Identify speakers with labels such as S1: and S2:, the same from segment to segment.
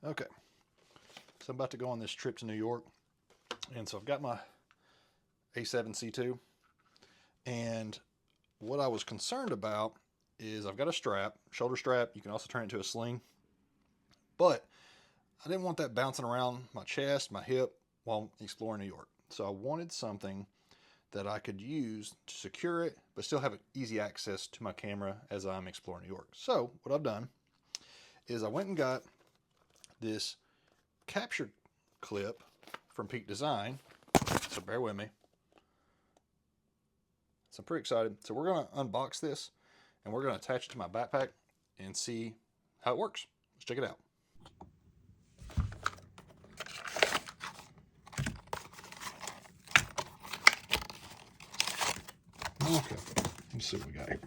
S1: Okay, so I'm about to go on this trip to New York, and so I've got my A7C2, and what I was concerned about is I've got a strap, shoulder strap. You can also turn it into a sling, but I didn't want that bouncing around my chest, my hip while exploring New York. So I wanted something that I could use to secure it, but still have easy access to my camera as I'm exploring New York. So what I've done is I went and got this capture clip from Peak Design. So bear with me. So I'm pretty excited. So we're going to unbox this and we're going to attach it to my backpack and see how it works. Let's check it out. Okay, let's see what we got here.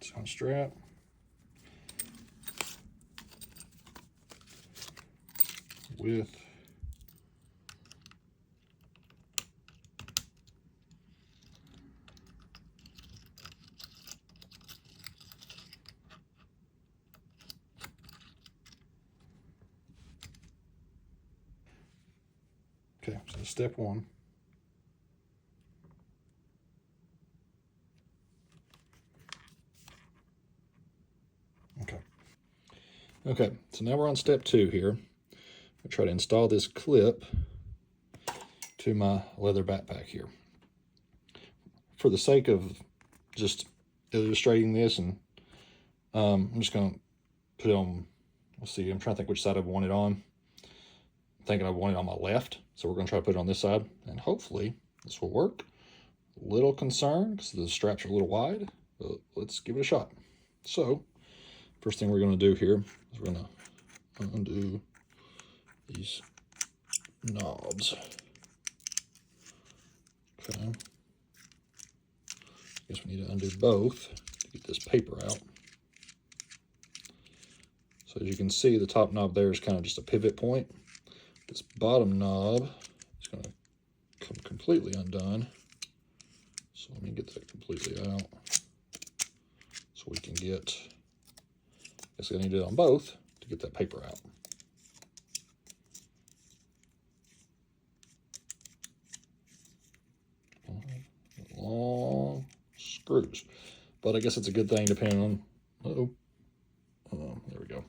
S1: It's on strap. With okay, so step one. Okay, so now we're on step two here. I try to install this clip to my leather backpack here. For the sake of just illustrating this, and I'm just going to put it on, let's see, I'm trying to think which side I want it on. I'm thinking I want it on my left, so we're going to try to put it on this side, and hopefully this will work. A little concerned because the straps are a little wide, but let's give it a shot. So, first thing we're going to do here is we're going to undo these knobs. Okay. Guess we need to undo both to get this paper out. So as you can see, the top knob there is kind of just a pivot point. This bottom knob is going to come completely undone. So let me get that completely out so we can get, I guess I need to do it on both to get that paper out. Long screws, but I guess it's a good thing depending on, there we go.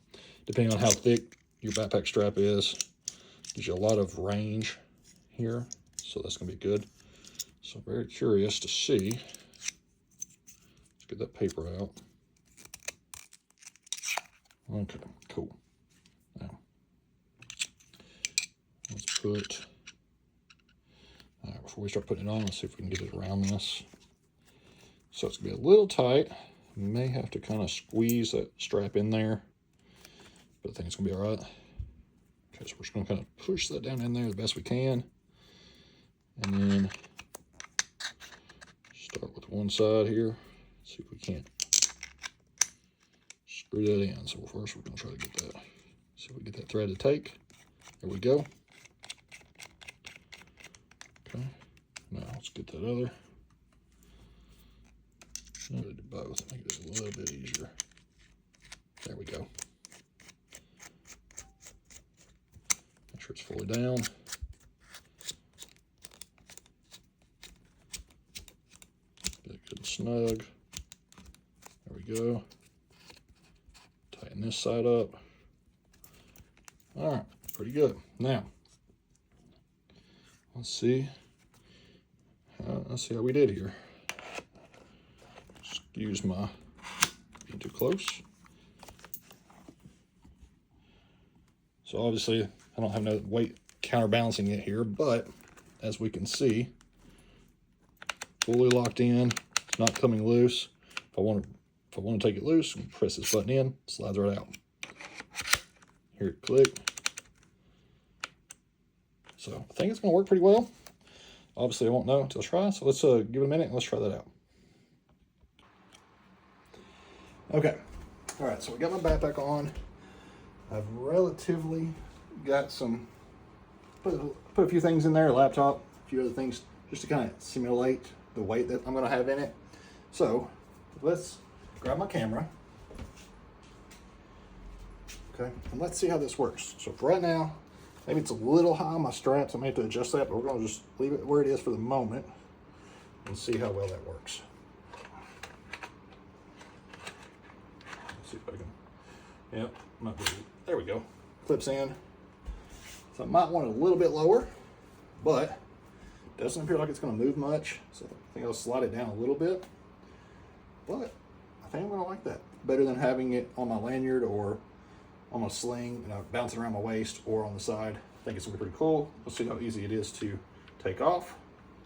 S1: Depending on how thick your backpack strap is, gives you a lot of range here, so that's going to be good. So I'm very curious to see. Let's get that paper out. Okay, cool. Now, let's put, all right, before we start putting it on, let's see if we can get it around this. So it's going to be a little tight. May have to kind of squeeze that strap in there, but I think it's going to be all right. Okay, so we're just going to kind of push that down in there the best we can. And then start with one side here. See if we can't screw that in. So first we're going to try to get that. See if we get that thread to take. There we go. Okay. Now let's get that other. I'm going to do both. Make this a little bit easier. There we go. Make sure it's fully down. Get it good and snug. There we go. Tighten this side up. All right, pretty good. Now, let's see how we did here. Excuse my being too close. So obviously I don't have no weight counterbalancing it here, but as we can see, fully locked in. It's not coming loose. If I want to take it loose, press this button in, slides right out. Hear it click. So I think it's going to work pretty well. Obviously I won't know until I try, so let's give it a minute and let's try that out. Okay, All right, so we got my backpack on. I've relatively got some, put a few things in there, a laptop, a few other things, just to kind of simulate the weight that I'm gonna have in it. So let's grab my camera. Okay, and let's see how this works. So for right now, maybe it's a little high on my straps. I may have to adjust that, but we're gonna just leave it where it is for the moment and see how well that works. Let's see if I can, yep, might be, there we go. Clips in. So I might want it a little bit lower, but it doesn't appear like it's gonna move much. So I think I'll slide it down a little bit, but I think I'm gonna like that. Better than having it on my lanyard or on my sling, bouncing around my waist or on the side. I think it's gonna be pretty cool. Let's see how easy it is to take off.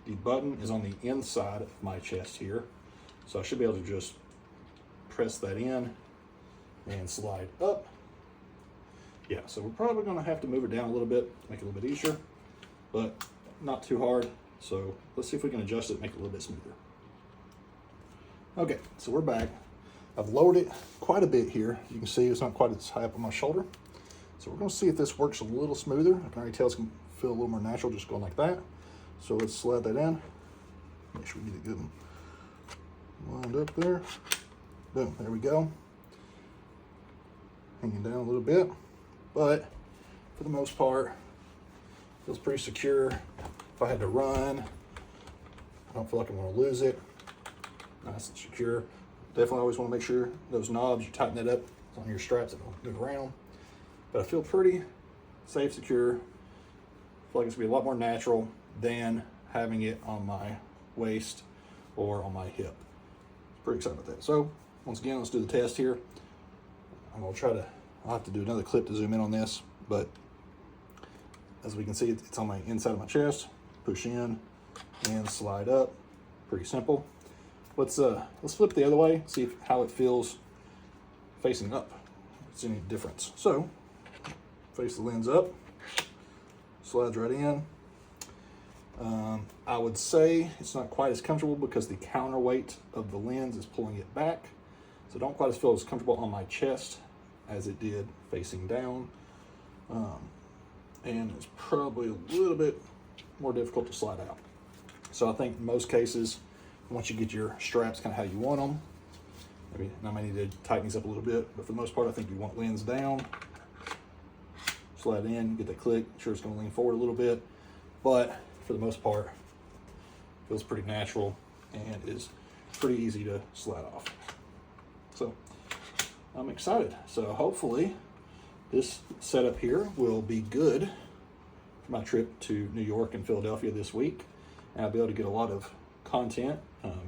S1: The button is on the inside of my chest here. So I should be able to just press that in and slide up. Yeah, so we're probably gonna have to move it down a little bit, make it a little bit easier, but not too hard. So let's see if we can adjust it, make it a little bit smoother. Okay, so we're back. I've lowered it quite a bit here. You can see it's not quite as high up on my shoulder. So we're gonna see if this works a little smoother. I can already tell it's gonna feel a little more natural just going like that. So let's slide that in. Make sure we get it good and lined up there. Boom, there we go. Hanging down a little bit, but for the most part, feels pretty secure. If I had to run, I don't feel like I'm gonna lose it. Nice and secure. Definitely always wanna make sure those knobs, you tighten that up on your straps, that don't move around. But I feel pretty safe, secure. I feel like it's gonna be a lot more natural than having it on my waist or on my hip. Pretty excited about that. So once again, let's do the test here. I'm gonna try to, I'll have to do another clip to zoom in on this, but as we can see, it's on my inside of my chest. Push in and slide up. Pretty simple. Let's flip the other way, see how it feels facing up. If it's any difference. So face the lens up, slides right in. I would say it's not quite as comfortable because the counterweight of the lens is pulling it back. So don't quite feel as comfortable on my chest as it did facing down. And it's probably a little bit more difficult to slide out. So I think in most cases, once you get your straps kind of how you want them, maybe I might need to tighten these up a little bit, but for the most part, I think you want lens down, slide in, get that click, sure it's gonna lean forward a little bit, but for the most part, feels pretty natural and is pretty easy to slide off. So I'm excited. So hopefully this setup here will be good for my trip to New York and Philadelphia this week. And I'll be able to get a lot of content,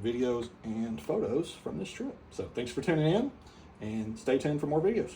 S1: videos, and photos from this trip. So thanks for tuning in and stay tuned for more videos.